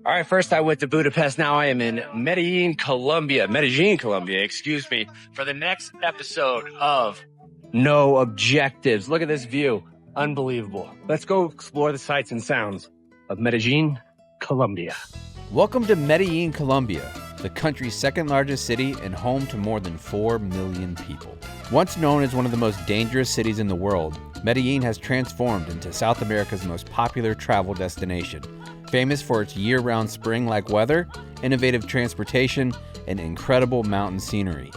All right, first I went to Budapest. Now I am in Medellin, Colombia, excuse me, for the next episode of No Objectives. Look at this view. Unbelievable. Let's go explore the sights and sounds of Medellin, Colombia. Welcome to Medellin, Colombia, the country's second largest city and home to more than 4 million people. Once known as one of the most dangerous cities in the world, Medellin has transformed into South America's most popular travel destination, famous for its year-round spring-like weather, innovative transportation, and incredible mountain scenery.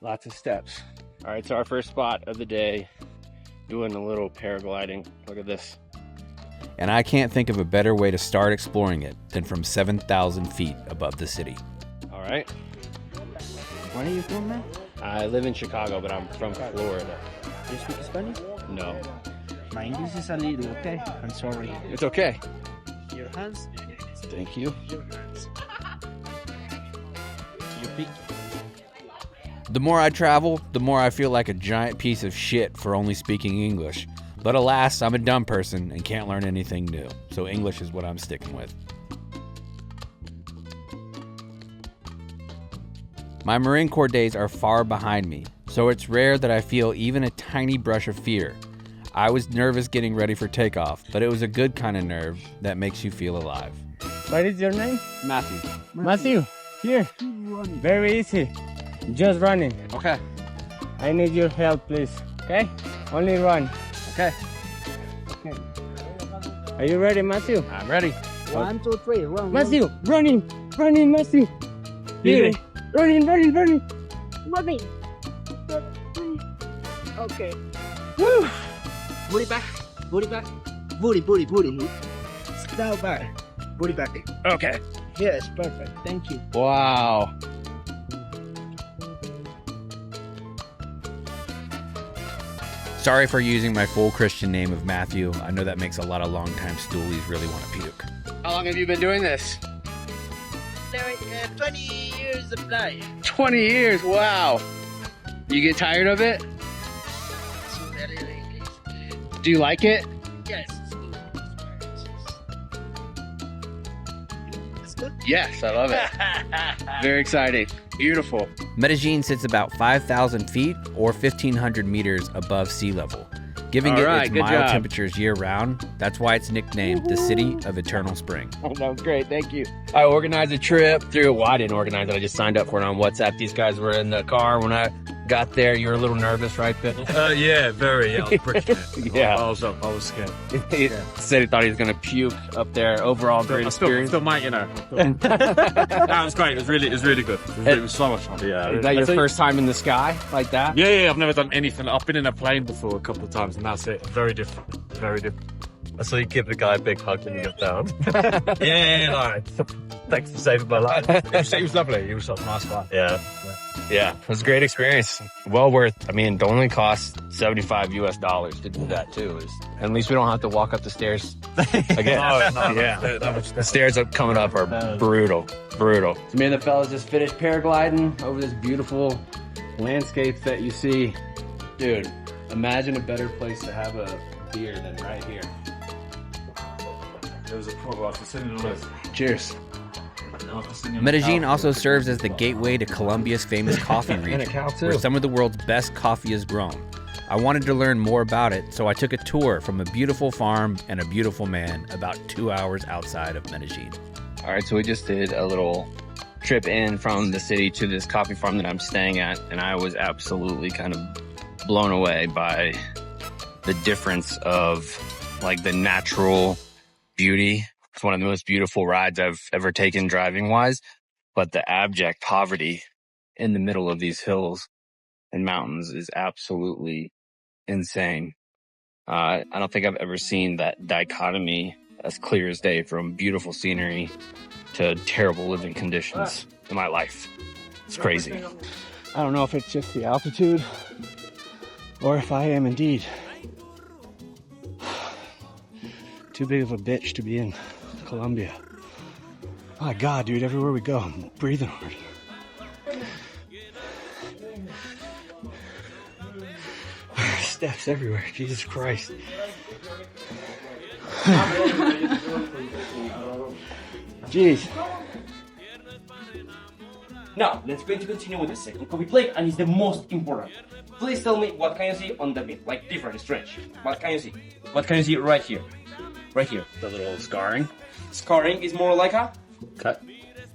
Lots of steps. All right, so our first spot of the day, doing a little paragliding. Look at this. And I can't think of a better way to start exploring it than from 7,000 feet above the city. All right. Where are you from, man? I live in Chicago, but I'm from Florida. Do you speak Spanish? No. My English is a little, okay? I'm sorry. It's okay. Your hands? Thank you. Your hands. You pick. The more I travel, the more I feel like a giant piece of shit for only speaking English. But alas, I'm a dumb person and can't learn anything new. So English is what I'm sticking with. My Marine Corps days are far behind me, so it's rare that I feel even a tiny brush of fear. I was nervous getting ready for takeoff, but it was a good kind of nerve that makes you feel alive. What is your name? Matthew. Matthew. Here. Very easy. Just running. Okay. I need your help, please. Okay? Only run. Okay. Okay. Are you ready, Matthew? I'm ready. 1, 2, 3, run. Matthew, running, Matthew. Here. Running. Running. Okay. Woo. Booty back. Booty. Now back. Booty back. Okay. Yes, perfect. Thank you. Wow. Sorry for using my full Christian name of Matthew. I know that makes a lot of longtime stoolies really want to puke. How long have you been doing this? 20 years of life. 20 years. Wow. You get tired of it? Do you like it? Yes, it's good. It's good. Yes, I love it. Very exciting. Beautiful. Medellin sits about 5,000 feet or 1,500 meters above sea level, giving All it right, its good mild job. temperatures year-round. That's why it's nicknamed the City of Eternal Spring. Oh, that was great. Thank you. I organized a trip through, well, I didn't organize it. I just signed up for it on WhatsApp. These guys were in the car when I got there. You were a little nervous, right, Ben? Yeah, very. Yeah, I was pretty scared. Yeah. I was scared. He said he thought he was going to puke up there. Overall, great experience. Still might, you know. That was great. It was really good. It was so much fun. Yeah. Is that your first time in the sky like that? Yeah. I've never done anything. I've been in a plane before a couple of times, and that's it. Very different. Very different. I saw you give the guy a big hug when you got down. Yeah. Thanks for saving my life. He was lovely. He was such a nice guy. Yeah, it was a great experience. Well worth. I mean, it only cost $75 to do that too. At least we don't have to walk up the stairs again. The stairs up coming up are brutal. So me and the fellas just finished paragliding over this beautiful landscape that you see. Dude, imagine a better place to have a beer than right here. There was a problem. I was sitting on this. Cheers. Medellin also serves as the gateway to Colombia's famous coffee region, where some of the world's best coffee is grown. I wanted to learn more about it, so I took a tour from a beautiful farm and a beautiful man about 2 hours outside of Medellin. All right, so we just did a little trip in from the city to this coffee farm that I'm staying at, and I was absolutely kind of blown away by the difference of like the natural beauty. It's one of the most beautiful rides I've ever taken driving wise, but the abject poverty in the middle of these hills and mountains is absolutely insane. I don't think I've ever seen that dichotomy as clear as day, from beautiful scenery to terrible living conditions in my life. It's crazy. I don't know if it's just the altitude or if I am indeed too big of a bitch to be in Colombia. My God, dude, everywhere we go, I'm breathing hard. Steps everywhere, Jesus Christ. Jeez. Now, let's going to continue with the second coffee plate, and it's the most important. Please tell me what can you see on the mid, like different stretch. What can you see? What can you see right here? Right here. The little scarring. Scarring is more like a Cut.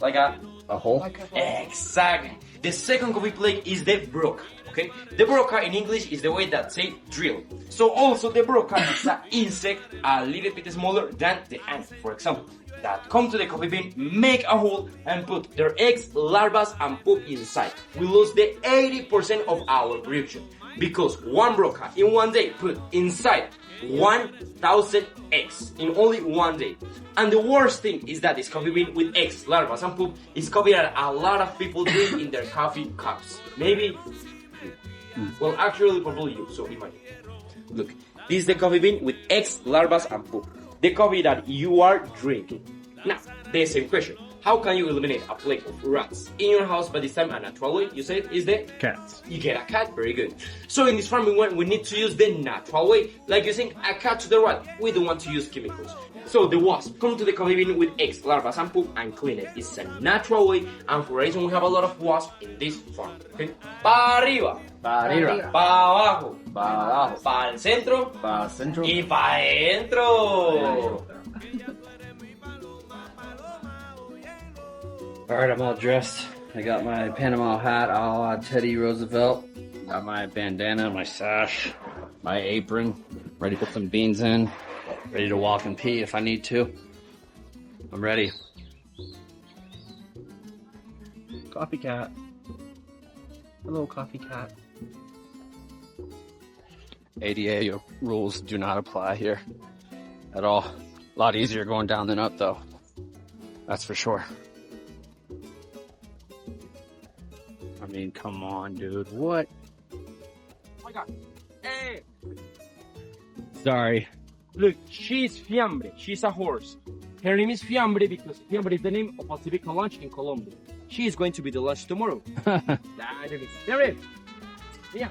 like a hole. exactly. The second coffee plate is the broca. Okay, the broca in English is the way that say drill. So also the broca is an insect a little bit smaller than the ant, for example, that come to the coffee bean, make a hole, and put their eggs, larvae, and poop inside. We lose the 80% of our production because one broca in one day put inside 1,000 eggs in only one day. And the worst thing is that this coffee bean with eggs, larvae, and poop is coffee that a lot of people drink in their coffee cups. Maybe, well, actually, probably you. So imagine. Look, this is the coffee bean with eggs, larvae, and poop. The coffee that you are drinking. Now, the same question. How can you eliminate a plague of rats in your house, but this time a natural way? You said is the Cats. you get a cat, very good. So in this farming one, we need to use the natural way, like using a cat to the rat. We don't want to use chemicals. So the wasp come to the coffee bean with eggs, larvae, and poop and clean it. It's a natural way, and for reason we have a lot of wasps in this farm. Okay? Pa arriba, Pa arriba. pa abajo, Pa abajo. pa el centro, Pa centro. y pa adentro. Alright, I'm all dressed. I got my Panama hat a la Teddy Roosevelt. Got my bandana, my sash, my apron. Ready to put some beans in. Ready to walk and pee if I need to. I'm ready. Coffee cat. Hello, coffee cat. ADA rules do not apply here at all. A lot easier going down than up though. That's for sure. I mean, come on, dude. What? Oh my god. Hey! Sorry. Look, she's Fiambre. She's a horse. Her name is Fiambre because Fiambre is the name of a typical lunch in Colombia. She is going to be the lunch tomorrow. That is it. There it is. Yeah.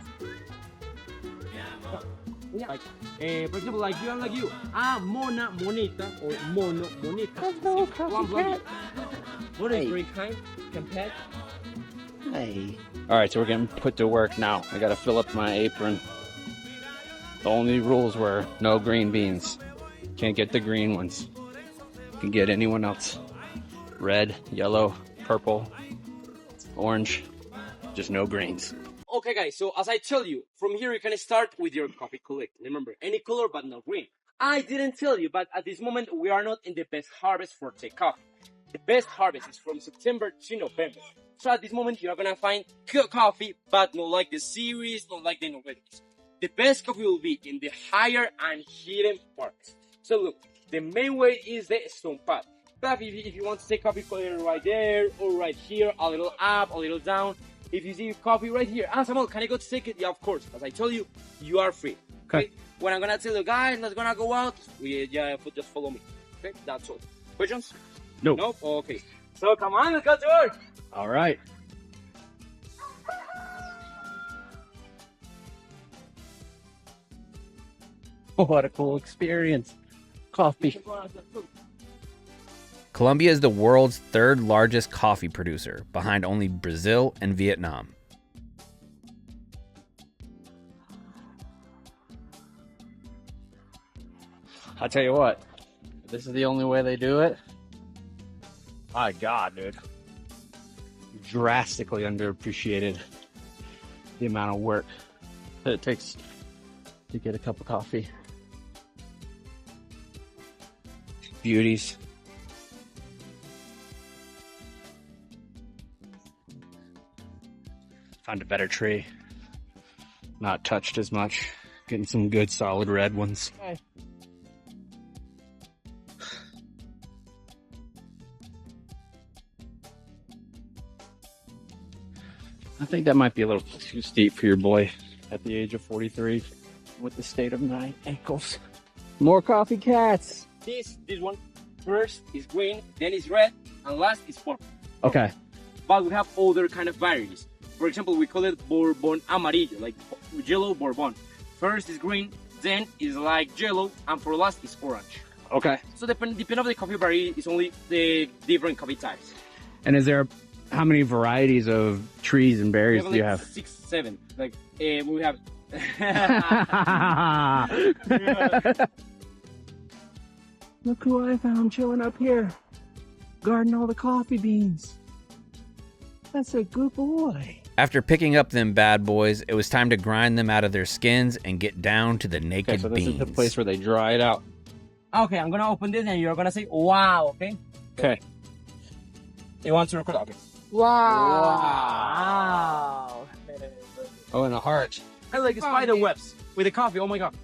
Yeah. Like, for example, like you and like you. Ah, mona, monita, or mono, monita. Hello, coffee cat. What is very kind? Can pet? Hey. Alright, so we're getting put to work now. I gotta fill up my apron. The only rules were no green beans. Can't get the green ones. You can get anyone else. Red, yellow, purple, orange. Just no greens. Okay guys, so as I tell you, from here you can start with your coffee collecting. Remember, any color but not green. I didn't tell you, but at this moment we are not in the best harvest for tea coffee. The best harvest is from September to November. So at this moment you are gonna find good coffee, but not like the series, not like the novelties. The best coffee will be in the higher and hidden parts. So look, the main way is the stone pad. But if you want to take coffee right there or right here, a little up, a little down. If you see coffee right here, Samuel, can I go to take it? Yeah, of course. As I told you, you are free. Okay. When I'm gonna tell you guys, let's gonna go out. Just follow me. Okay, that's all. Questions? No. Nope. Okay. So come on, let's go to work. All right. What a cool experience. Coffee. Colombia is the world's third largest coffee producer, behind only Brazil and Vietnam. I'll tell you what, if this is the only way they do it, my God, dude. Drastically underappreciated the amount of work that it takes to get a cup of coffee. Beauties. Found a better tree. Not touched as much. Getting some good solid red ones. Hey. I think that might be a little too steep for your boy at the age of 43 with the state of my ankles. More coffee cats. This one first is green, then is red, and last is purple. Okay. But we have other kind of varieties. For example, we call it Bourbon Amarillo, like yellow Bourbon. First is green, then is like yellow, and for last is orange. Okay. So depend of the coffee variety is only the different coffee types. And is there how many varieties of trees and berries do you have? 6, 7. Like we have. Look who I found chilling up here, guarding all the coffee beans. That's a good boy. After picking up them bad boys, it was time to grind them out of their skins and get down to the naked Okay, so this beans. is the place where they dry it out. Okay, I'm gonna open this and you're gonna say wow. Okay. Okay. You want to record? Okay. Wow. Oh, and a heart. I like spider webs with the coffee. Oh my god.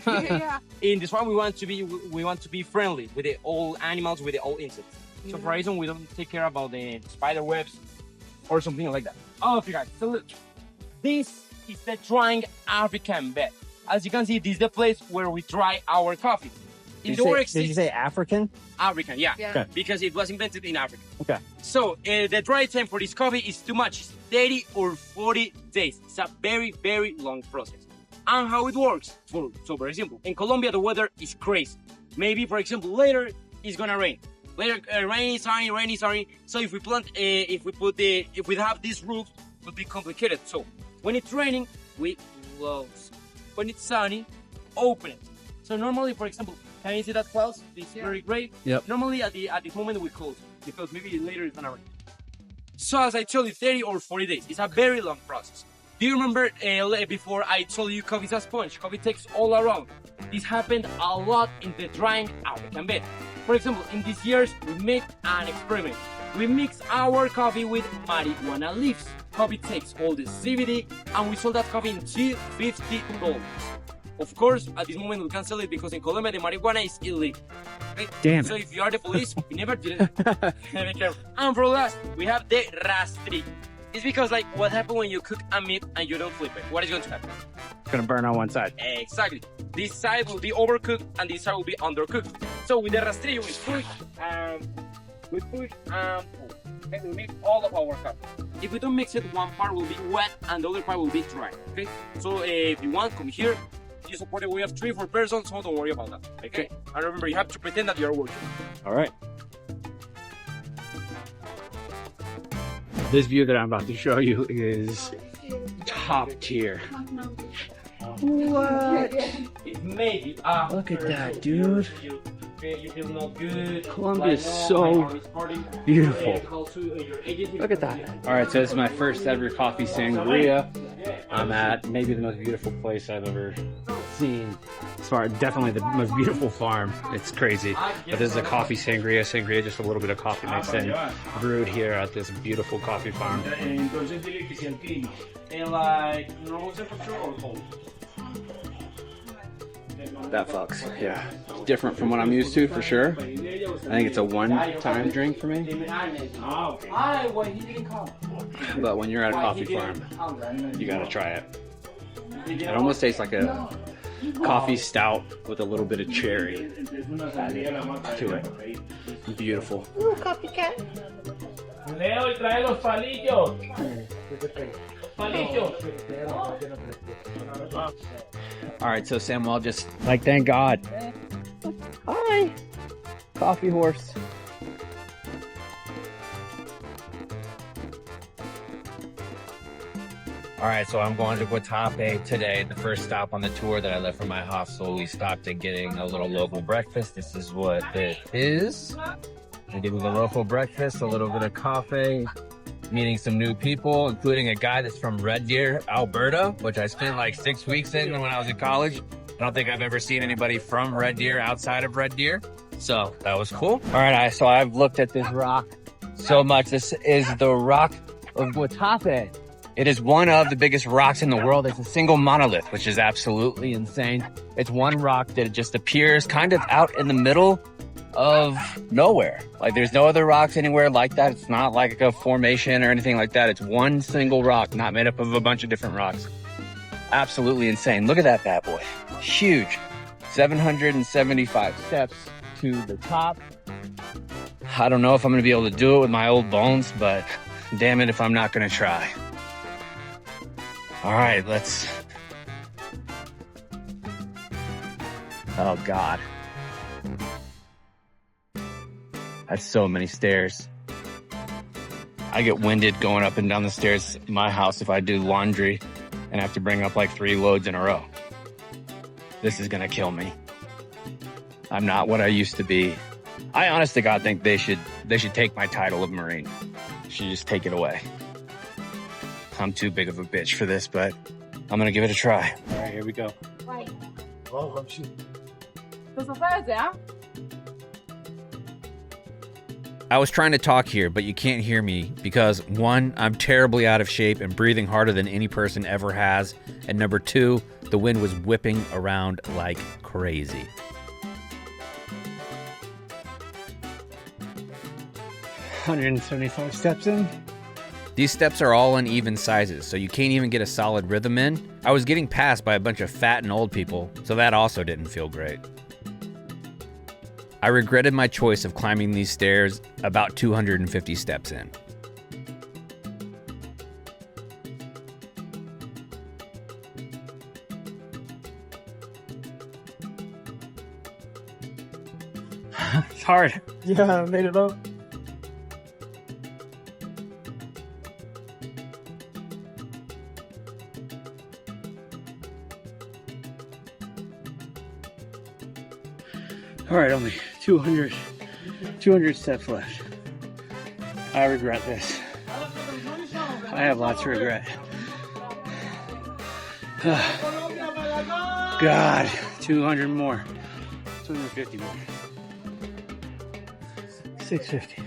Yeah. In this one, we want to be friendly with the all animals, with the all insects. So for reason we don't take care about the spider webs or something like that. Oh, okay, guys. So look, this is the drying African bed. As you can see, this is the place where we dry our coffee. Did you say African? African? Yeah. Yeah. Because it was invented in Africa. Okay. So the dry time for this coffee is too much. It's 30 or 40 days. It's a very, very long process. And how it works? So very simple. In Colombia, the weather is crazy. Maybe, for example, later it's gonna rain. Later, rainy, sunny. So if we plant, if we have this roof, it will be complicated. So when it's raining, we close. When it's sunny, open it. So normally, for example, can you see that clouds? This is very gray. Yep. Normally, at this moment, we close because maybe later it's gonna rain. So as I told you, 30 or 40 days. It's a very long process. Do you remember before I told you coffee is a sponge? Coffee takes all around. This happened a lot in the drying African bed. For example, in these years, we made an experiment. We mix our coffee with marijuana leaves. Coffee takes all the CBD, and we sold that coffee in $250. Of course, at this moment, we can't sell it because in Colombia, the marijuana is illegal. Okay? Damn So it. if you are the police, we never did it. Be careful. And for last, we have the rastri. It's because, like, what happens when you cook a meat and you don't flip it? What is going to happen? It's gonna burn on one side. Exactly. This side will be overcooked and this side will be undercooked. So with the rastrillo, we push and pull. Okay, we mix all of our coffee. If we don't mix it, one part will be wet and the other part will be dry. Okay. So if you want, come here. You support it. We have 3 for persons, so don't worry about that. Okay. And remember, you have to pretend that you are working. All right. This view that I'm about to show you is top tier. What? It may be. Look at that, dude. You feel no good. Colombia is so beautiful. Look at that. All right, so this is my first ever coffee sangria. I'm at maybe the most beautiful place I've ever seen. Definitely the most beautiful farm. It's crazy. But this is a coffee sangria. Sangria, just a little bit of coffee mixed in, brewed here at this beautiful coffee farm. And like normal temperature or cold? That fucks. Yeah. Different from what I'm used to, for sure. I think it's a one-time drink for me. But when you're at a coffee farm, you gotta try it. It almost tastes like a coffee stout with a little bit of cherry to it. Beautiful. Ooh, copycat. Leo, trae los palillos. All right, so Samuel just Like, thank God. Hi, coffee horse. All right, so I'm going to Guatape today. The first stop on the tour that I left from my hostel. We stopped at getting a little local breakfast. This is what it is. I did with a local breakfast, a little bit of coffee, meeting some new people, including a guy that's from Red Deer, Alberta, which I spent like 6 weeks in when I was in college. I don't think I've ever seen anybody from Red Deer outside of Red Deer. So that was cool. All right, so I've looked at this rock so much. This is the rock of Guatape. It is one of the biggest rocks in the world. It's a single monolith, which is absolutely insane. It's one rock that just appears kind of out in the middle of nowhere. Like there's no other rocks anywhere like that. It's not like a formation or anything like that. It's one single rock, not made up of a bunch of different rocks. Absolutely insane. Look at that bad boy. Huge. 775 steps to the top. I don't know if I'm going to be able to do it with my old bones, but damn it if I'm not going to try. All right, let's... Oh, God. That's so many stairs. I get winded going up and down the stairs in my house if I do laundry and have to bring up like 3 loads in a row. This is gonna kill me. I'm not what I used to be. I honest to God think they should take my title of Marine. Should just take it away. I'm too big of a bitch for this, but I'm gonna give it a try. All right, here we go. I was trying to talk here, but you can't hear me because 1, I'm terribly out of shape and breathing harder than any person ever has, and number 2, the wind was whipping around like crazy. $175 steps in. These steps are all uneven sizes, so you can't even get a solid rhythm in. I was getting passed by a bunch of fat and old people, so that also didn't feel great. I regretted my choice of climbing these stairs about 250 steps in. It's hard. Yeah, I made it up. All right, only 200 steps left. I regret this. I have lots to regret. God, 200 more. 250 more. 650.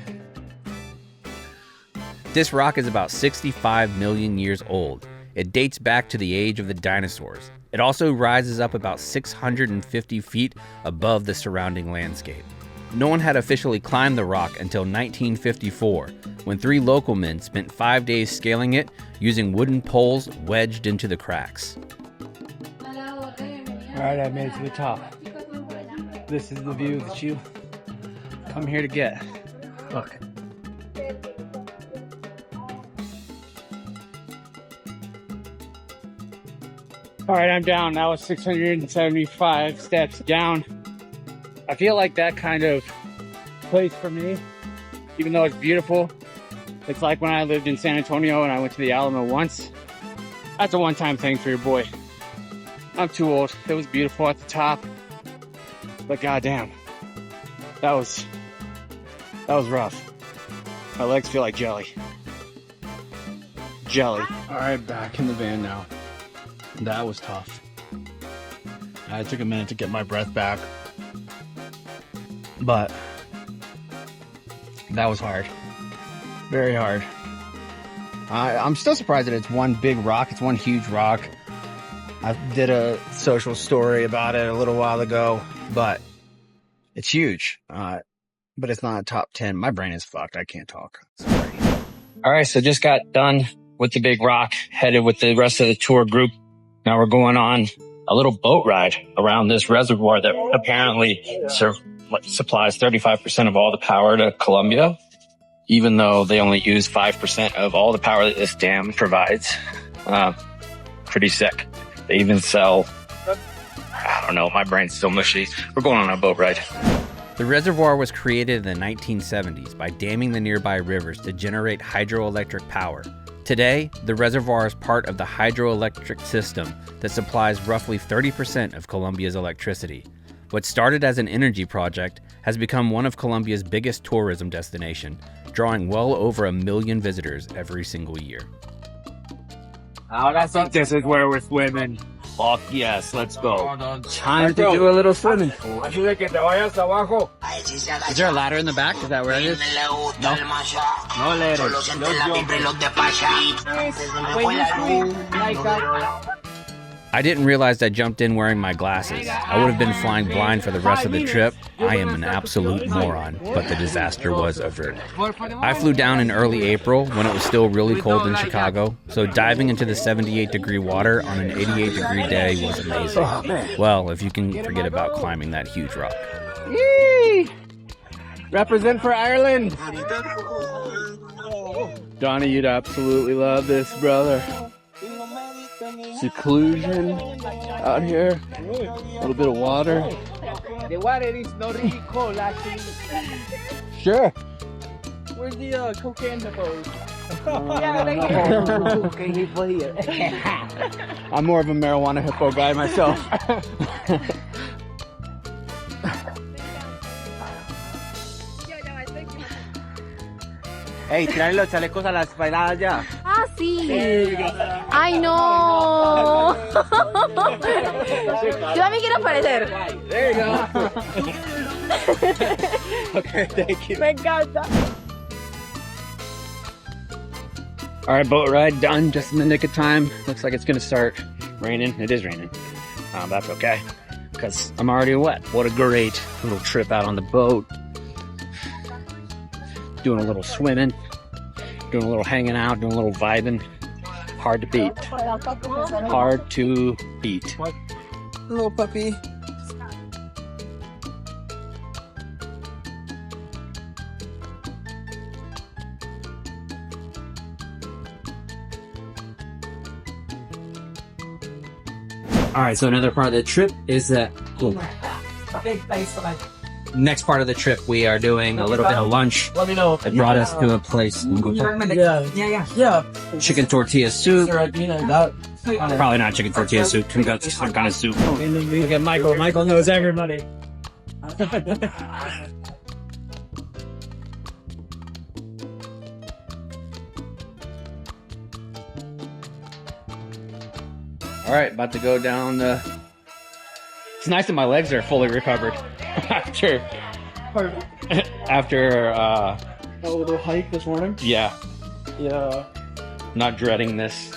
This rock is about 65 million years old. It dates back to the age of the dinosaurs. It also rises up about 650 feet above the surrounding landscape. No one had officially climbed the rock until 1954, when 3 local men spent 5 days scaling it using wooden poles wedged into the cracks. All right, I made it to the top. This is the view that you come here to get. Look. All right, I'm down. That was 675 steps down. I feel like that kind of place for me, even though it's beautiful, it's like when I lived in San Antonio and I went to the Alamo once. That's a one-time thing for your boy. I'm too old. It was beautiful at the top, but goddamn, that was rough. My legs feel like jelly. Jelly. All right, back in the van now. That was tough. I took a minute to get my breath back, but that was hard. Very hard. I'm still surprised that it's one big rock. It's one huge rock. I did a social story about it a little while ago, but it's huge. But it's not a top 10. My brain is fucked. I can't talk. Sorry. All right, so just got done with the big rock, headed with the rest of the tour group. Now we're going on a little boat ride around this reservoir that apparently supplies 35% of all the power to Colombia, even though they only use 5% of all the power that this dam provides. Pretty sick. They even sell, I don't know, my brain's still mushy. We're going on a boat ride. The reservoir was created in the 1970s by damming the nearby rivers to generate hydroelectric power. Today, the reservoir is part of the hydroelectric system that supplies roughly 30% of Colombia's electricity. What started as an energy project has become one of Colombia's biggest tourism destinations, drawing well over 1 million visitors every single year. I think this is where we're swimming. Fuck yes, let's go. Time to do a little swimming. Is there a ladder in the back? Is that where it is? No ladder. I didn't realize I jumped in wearing my glasses. I would have been flying blind for the rest of the trip. I am an absolute moron, but the disaster was averted. I flew down in early April when it was still really cold in Chicago, so diving into the 78-degree water on an 88-degree day was amazing. Well, if you can forget about climbing that huge rock. Yee! Represent for Ireland! Donnie, you'd absolutely love this, brother. Seclusion out here, a little bit of water. The water is not really cold, actually. Sure. Where's the cocaine hippos? I'm more of a marijuana hippo guy myself. Hey, tírale los chalecos a las bailadas ya. Ah, sí. Ay, no. Yo también quiero aparecer. There you go. Okay, thank you. Me encanta. All right, boat ride done just in the nick of time. Looks like it's gonna start raining. It is raining. That's okay, because I'm already wet. What a great little trip out on the boat. Doing a little swimming, doing a little hanging out, doing a little vibing. Hard to beat. Hard to beat. Little puppy. All right, so another part of the trip is that next part of the trip, we are doing a little bit of lunch. Let me know. It brought us to a place. Yeah. Chicken tortilla soup. That. Probably not chicken tortilla soup. We got some kind of soup. Look at Michael. Michael knows everybody. All right, about to go down the... It's nice that my legs are fully recovered after the hike this morning? Yeah, Yeah. not dreading this.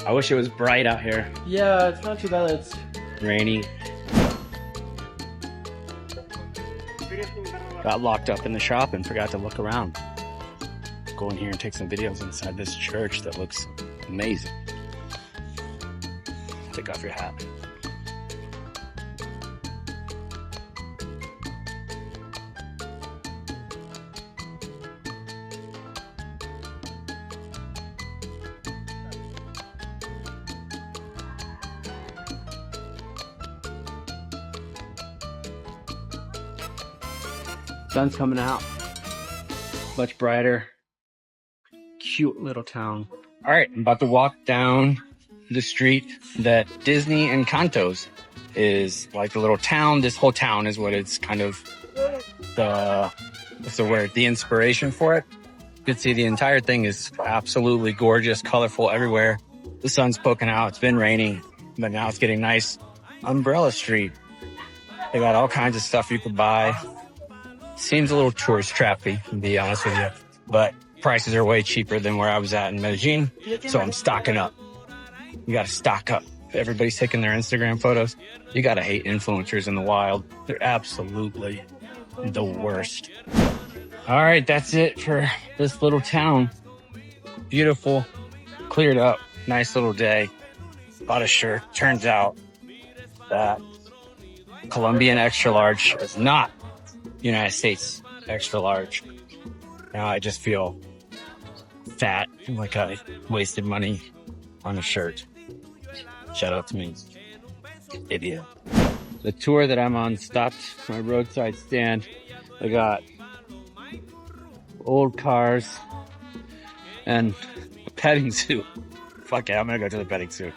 I wish it was bright out here. Yeah, it's not too bad. It's Rainy. Got locked up in the shop and forgot to look around. Go in here and take some videos inside this church that looks amazing. Take off your hat. Sun's coming out. Much brighter. Cute little town. All right, I'm about to walk down the street that Disney Encantos is, like a little town. This whole town is what it's kind of what's the word? The inspiration for it. You can see the entire thing is absolutely gorgeous, colorful everywhere. The sun's poking out. It's been raining, but now it's getting nice. Umbrella Street. They got all kinds of stuff you could buy. Seems a little tourist trappy, to be honest with you, but prices are way cheaper than where I was at in Medellin, so I'm stocking up. You gotta stock up. Everybody's taking their Instagram photos. You gotta hate influencers in the wild. They're absolutely the worst. All right, that's it for this little town. Beautiful, cleared up, nice little day. Bought a shirt. Turns out that Colombian extra large is not United States extra large. Now I just feel fat, like I wasted money on a shirt. Shout out to me, idiot. The tour that I'm on stopped my roadside stand. I got old cars and a petting zoo. Fuck yeah, I'm gonna go to the petting zoo.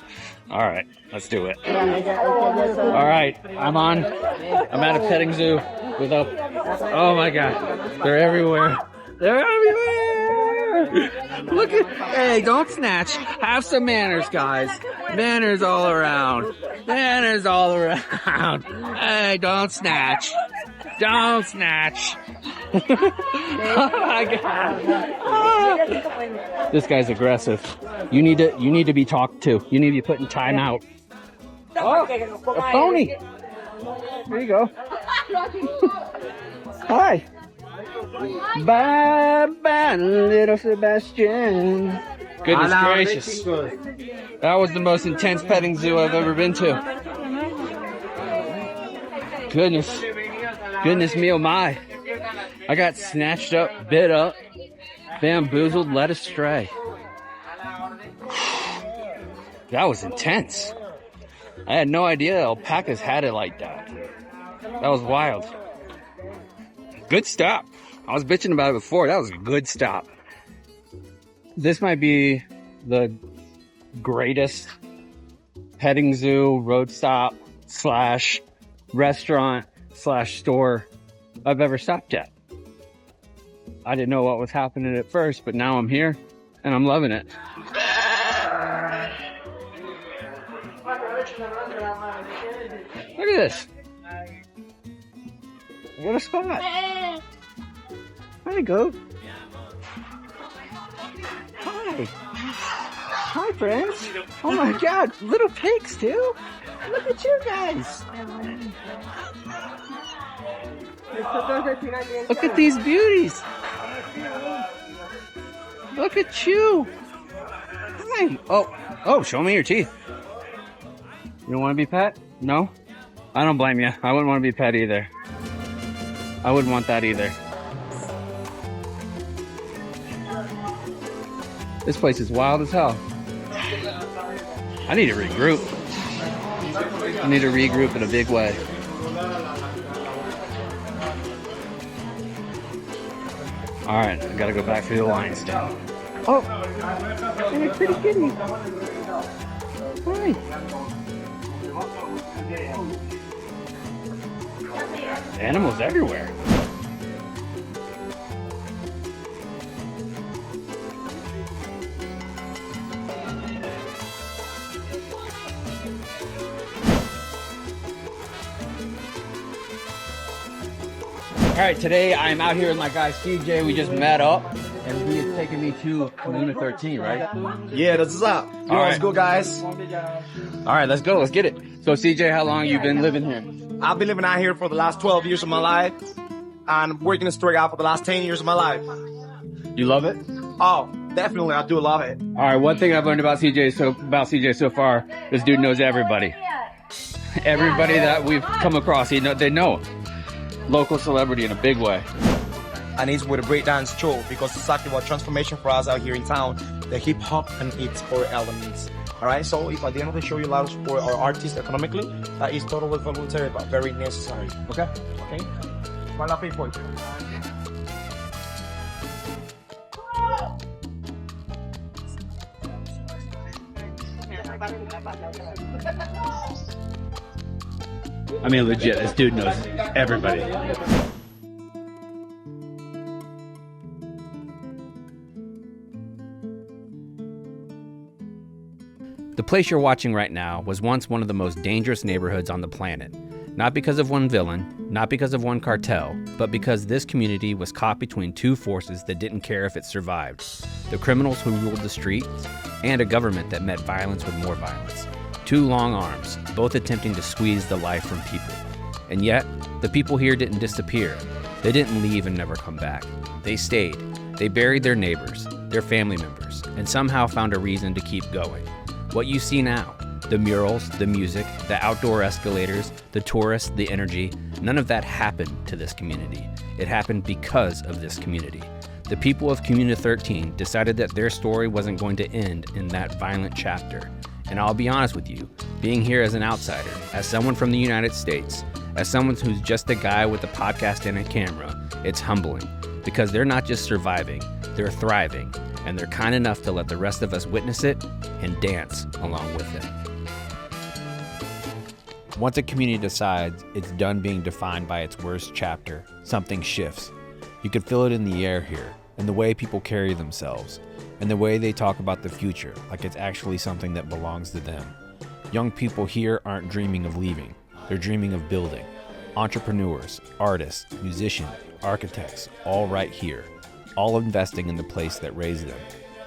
All right, let's do it. All right, I'm at a petting zoo with oh my God, they're everywhere. They're everywhere. Look at, hey, don't snatch. Have some manners, guys. Manners all around. Manners all around. Hey, don't snatch. Don't snatch. Oh my God. Ah. This guy's aggressive. You need to be talked to. You need to be put in timeout. Oh, a pony. There you go. Hi. Bye bye, little Sebastian. Goodness gracious. That was the most intense petting zoo I've ever been to. Goodness me, oh my. I got snatched up, bit up, bamboozled, led astray. That was intense. I had no idea alpacas had it like that. That was wild. Good stop. I was bitching about it before. That was a good stop. This might be the greatest petting zoo, road stop / restaurant / store I've ever stopped at. I didn't know what was happening at first, but now I'm here and I'm loving it. Look at this. What a spot. Hi, Goat. Hi. Hi, friends. Oh my God, little pigs too. Look at you guys. Look at these beauties. Look at you. Hi. Oh, show me your teeth. You don't want to be pet? No? I don't blame you. I wouldn't want to be pet either. I wouldn't want that either. This place is wild as hell. I need to regroup. I need to regroup in a big way. Alright, I gotta go back through the lines now. Oh! Hey, pretty kitty! Hi! Animals everywhere. All right, today I'm out here with my guy CJ. We just met up, and he is taking me to Comuna 13, right? Yeah, this is up. All right, let's go, guys. All right, let's go. Let's get it. So, CJ, how long you been living here? I've been living out here for the last 12 years of my life, and working the store out for the last 10 years of my life. You love it? Oh, definitely, I do love it. All right, one thing I've learned about CJ so far, this dude knows everybody. Everybody that we've come across, they know him. Local celebrity in a big way. And it's with a breakdance show because it's exactly what transformation for us out here in town, the hip hop and its core elements. Alright, so if at the end of the show you allow to support our artists economically, that is totally voluntary but very necessary. Okay? Okay? One last for you. I mean, legit, this dude knows everybody. The place you're watching right now was once one of the most dangerous neighborhoods on the planet. Not because of one villain, not because of one cartel, but because this community was caught between two forces that didn't care if it survived. The criminals who ruled the streets, and a government that met violence with more violence. Two long arms, both attempting to squeeze the life from people. And yet, the people here didn't disappear. They didn't leave and never come back. They stayed. They buried their neighbors, their family members, and somehow found a reason to keep going. What you see now, the murals, the music, the outdoor escalators, the tourists, the energy, none of that happened to this community. It happened because of this community. The people of Comuna 13 decided that their story wasn't going to end in that violent chapter. And I'll be honest with you, being here as an outsider, as someone from the United States, as someone who's just a guy with a podcast and a camera, it's humbling. Because they're not just surviving, they're thriving. And they're kind enough to let the rest of us witness it and dance along with it. Once a community decides it's done being defined by its worst chapter, something shifts. You can feel it in the air here, in the way people carry themselves, and the way they talk about the future like it's actually something that belongs to them. Young people here aren't dreaming of leaving, they're dreaming of building. Entrepreneurs, artists, musicians, architects, all right here, all investing in the place that raised them.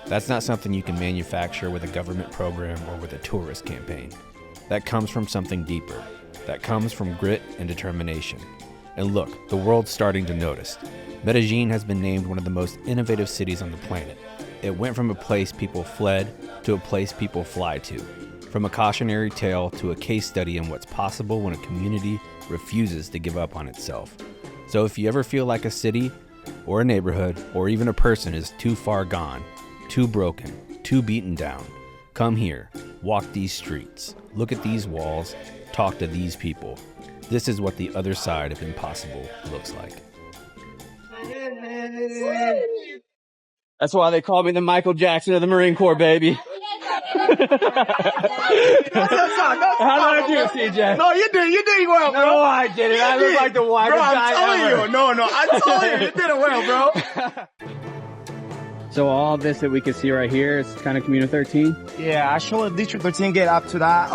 That's not something you can manufacture with a government program or with a tourist campaign. That comes from something deeper. That comes from grit and determination. And look, the world's starting to notice. Medellin has been named one of the most innovative cities on the planet. It went from a place people fled to a place people fly to. From a cautionary tale to a case study in what's possible when a community refuses to give up on itself. So if you ever feel like a city or a neighborhood or even a person is too far gone, too broken, too beaten down, come here, walk these streets, look at these walls, talk to these people. This is what the other side of impossible looks like. That's why they call me the Michael Jackson of the Marine Corps, baby. How did I do, CJ? No, you did well, bro. No, I didn't. I look like the whitest guy ever. I'm telling you, you did it well, bro. So all this that we can see right here is kind of Comuna 13? Yeah, actually, District 13 get up to that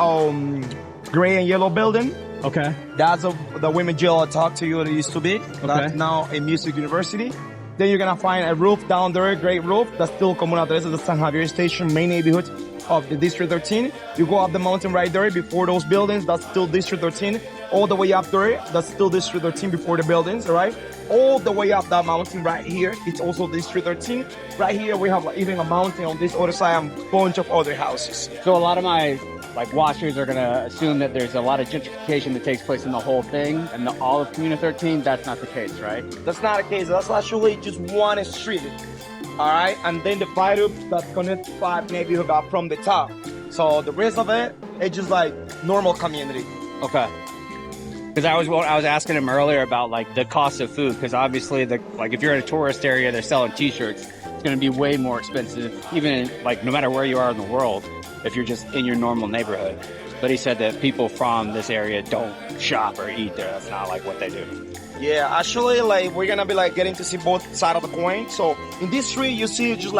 gray and yellow building. Okay. That's the women jail I talked to you that used to be. That's now a music university. Then you're gonna find a roof down there, great roof. That's still Comuna 13, the San Javier Station, main neighborhood of the District 13. You go up the mountain right there before those buildings, that's still District 13. All the way up there, that's still District 13 before the buildings, all right? All the way up that mountain right here, it's also District 13. Right here, we have like even a mountain on this other side and a bunch of other houses. So a lot of my watchers are gonna assume that there's a lot of gentrification that takes place in the whole thing, and all of Comuna 13, that's not the case, right? That's not the case. That's actually just one street. All right, and then the viaduct that's connects 5 neighborhoods from the top. So the rest of it, it's just like normal community. Okay. Because I was asking him earlier about like the cost of food, because obviously if you're in a tourist area, they're selling T-shirts. It's going to be way more expensive, even in, no matter where you are in the world, if you're just in your normal neighborhood. But he said that people from this area don't shop or eat there. That's not like what they do. Yeah, actually, we're gonna be getting to see both sides of the coin. So in this street, you see just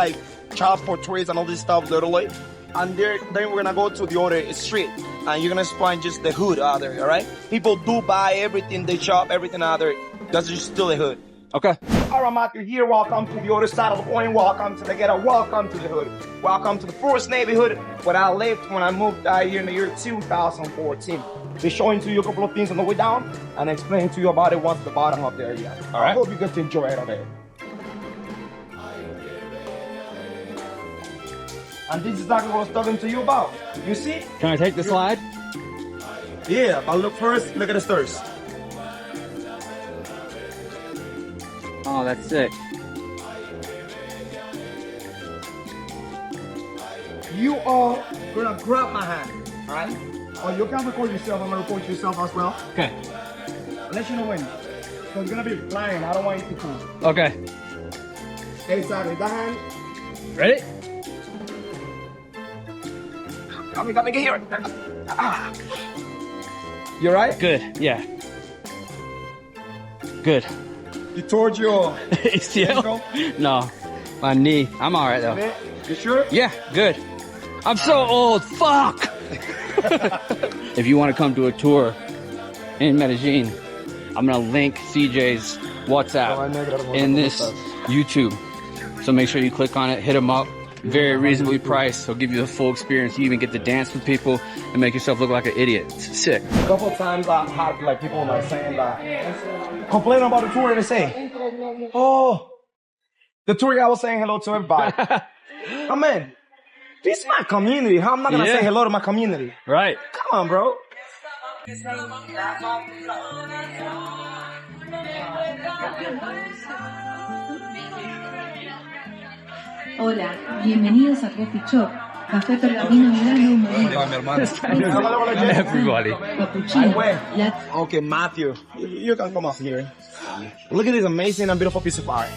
Chaps for tourists and all this stuff, literally. And then we're gonna go to the other street, and you're gonna find just the hood out there. All right, people do buy everything, they shop everything out there. That's just still a hood. Okay. All right, Matthew, here, welcome to the other side of the coin. Welcome to the ghetto. Welcome to the hood. Welcome to the first neighborhood where I lived when I moved out here in the year 2014. Be showing to you a couple of things on the way down and explaining to you about it once the bottom of the area. All right. I hope you get to enjoy it of it. And this is exactly what I was talking to you about. You see? Can I take the slide? Yeah, but look first, look at the stairs. Oh, that's sick. You are gonna grab my hand, alright? Or you can record yourself, I'm gonna record yourself as well. Okay. I'll let you know when. So it's gonna be flying, I don't want you to come. Okay. Exactly, that hand. Ready? Come get here. Ah. You alright? Good, yeah. Good. You told your ACL? No, my knee. I'm all right though. You sure? Yeah, good. I'm so old. Fuck. If you want to come to a tour in Medellin, I'm gonna link CJ's WhatsApp in this YouTube. So make sure you click on it, hit him up. Very reasonably priced. He'll give you the full experience. You even get to dance with people and make yourself look like an idiot. It's sick. A couple of times I had people saying that, complaining about the tour and they say, oh, the tour guy was saying hello to everybody. Oh man, this is my community. How am I not gonna say hello to my community? Right. Come on, bro. Hola, bienvenidos a Coffee Shop. Café Pergamino Milano. Everybody. Cappuccino. Okay, Matthew, you can come up here. Look at this amazing and beautiful piece of art.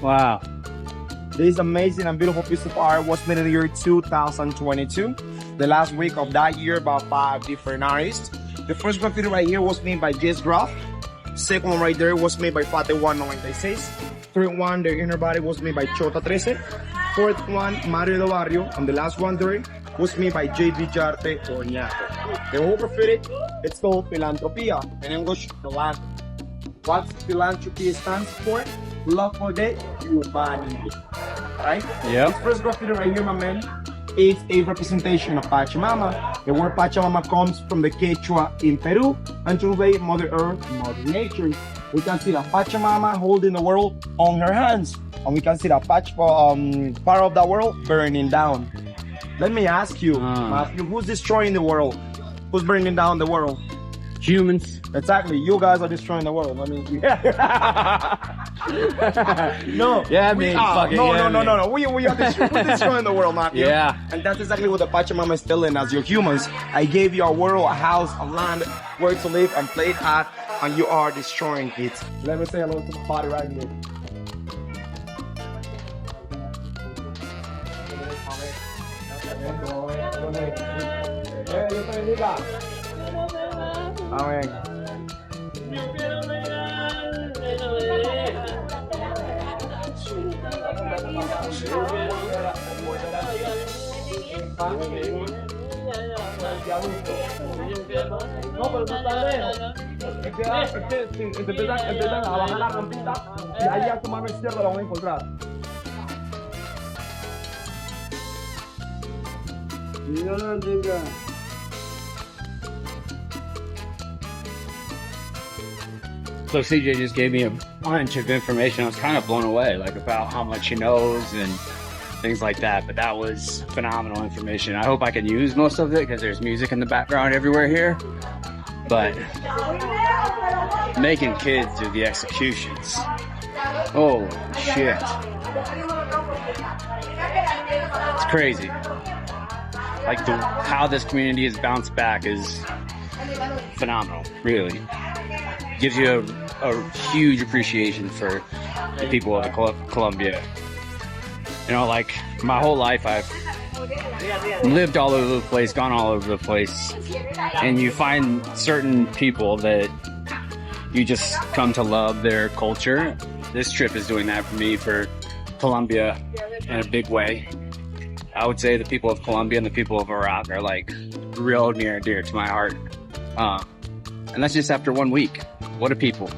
Wow. This amazing and beautiful piece of art was made in the year 2022. The last week of that year, about 5 different artists. The first graffiti right here was made by Jess Graff. Second one right there was made by Fate196. Third one, the inner body was made by Chota 13. Fourth one, Mario de Barrio. And the last one there was made by J.D. Jarte Orñaco. The whole graffiti, it's called Philanthropia. In English, philanthropy. What philanthropy stands for? Love for the humanity. Right? Yeah. This first graffiti right here, my man, it's a representation of Pachamama. The word Pachamama comes from the Quechua in Peru and translates Mother Earth, Mother Nature. We can see the Pachamama holding the world on her hands, and we can see the part of the world burning down. Let me ask you, Matthew, who's destroying the world? Who's burning down the world? Humans. Exactly, you guys are destroying the world. I mean, No. Yeah, man. No. We are destroying the world, Matthew. Yeah. And that's exactly what the Pachamama is telling us. You're humans. I gave you a world, a house, a land, where to live and play at, and you are destroying it. Let me say hello to my body right here. Amén. No, pero no está lejos. Empiezan a bajar la rampita y ahí a tu mano izquierda la van a encontrar. So CJ just gave me a bunch of information. I was kind of blown away, like about how much he knows and things like that. But that was phenomenal information. I hope I can use most of it because there's music in the background everywhere here. But making kids do the executions. Oh shit. It's crazy. Like how this community has bounced back is phenomenal, really. Gives you a huge appreciation for the people of Colombia. You know, like my whole life I've lived all over the place, gone all over the place, and you find certain people that you just come to love their culture. This trip is doing that for me, for Colombia, in a big way. I would say the people of Colombia and the people of Iraq are like real near and dear to my heart. And that's just after 1 week. What a people.